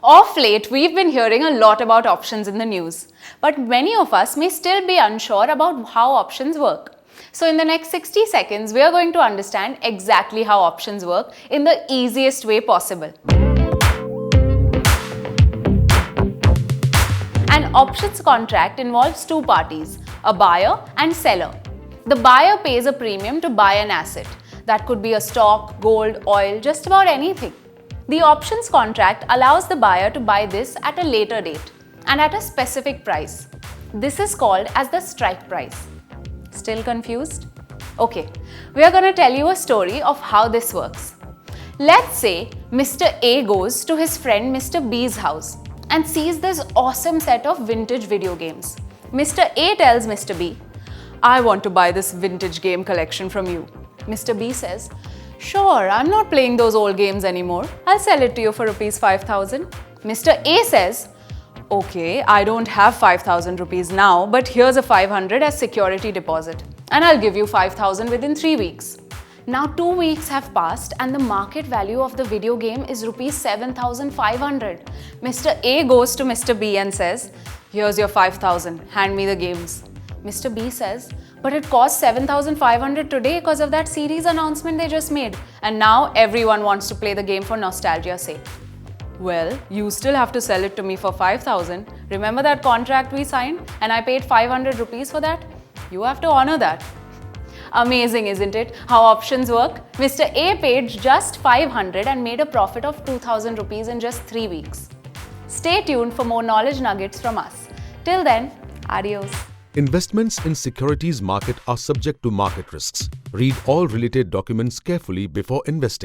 Of late, we've been hearing a lot about options in the news, but many of us may still be unsure about how options work. So in the next 60 seconds, we are going to understand exactly how options work in the easiest way possible. An options contract involves two parties, a buyer and seller. The buyer pays a premium to buy an asset. That could be a stock, gold, oil, just about anything. The options contract allows the buyer to buy this at a later date and at a specific price. This is called as the strike price. Still confused? Okay, we are going to tell you a story of how this works. Let's say Mr. A goes to his friend Mr. B's house and sees this awesome set of vintage video games. Mr. A tells Mr. B, "I want to buy this vintage game collection from you." Mr. B says, "Sure, I'm not playing those old games anymore. I'll sell it to you for rupees 5,000. Mr. A says, "Okay, I don't have 5,000 rupees now, but here's a 500 as security deposit, and I'll give you 5,000 within 3 weeks. Now 2 weeks have passed and the market value of the video game is rupees 7,500. Mr. A goes to Mr. B and says, "Here's your 5,000, hand me the games." Mr. B says, "But it costs 7,500 today because of that series announcement they just made, and now everyone wants to play the game for nostalgia's sake." "Well, you still have to sell it to me for 5,000. Remember that contract we signed and I paid 500 rupees for that? You have to honor that." Amazing, isn't it? How options work? Mr. A paid just 500 and made a profit of 2,000 rupees in just 3 weeks. Stay tuned for more knowledge nuggets from us. Till then, adios. Investments in securities market are subject to market risks. Read all related documents carefully before investing.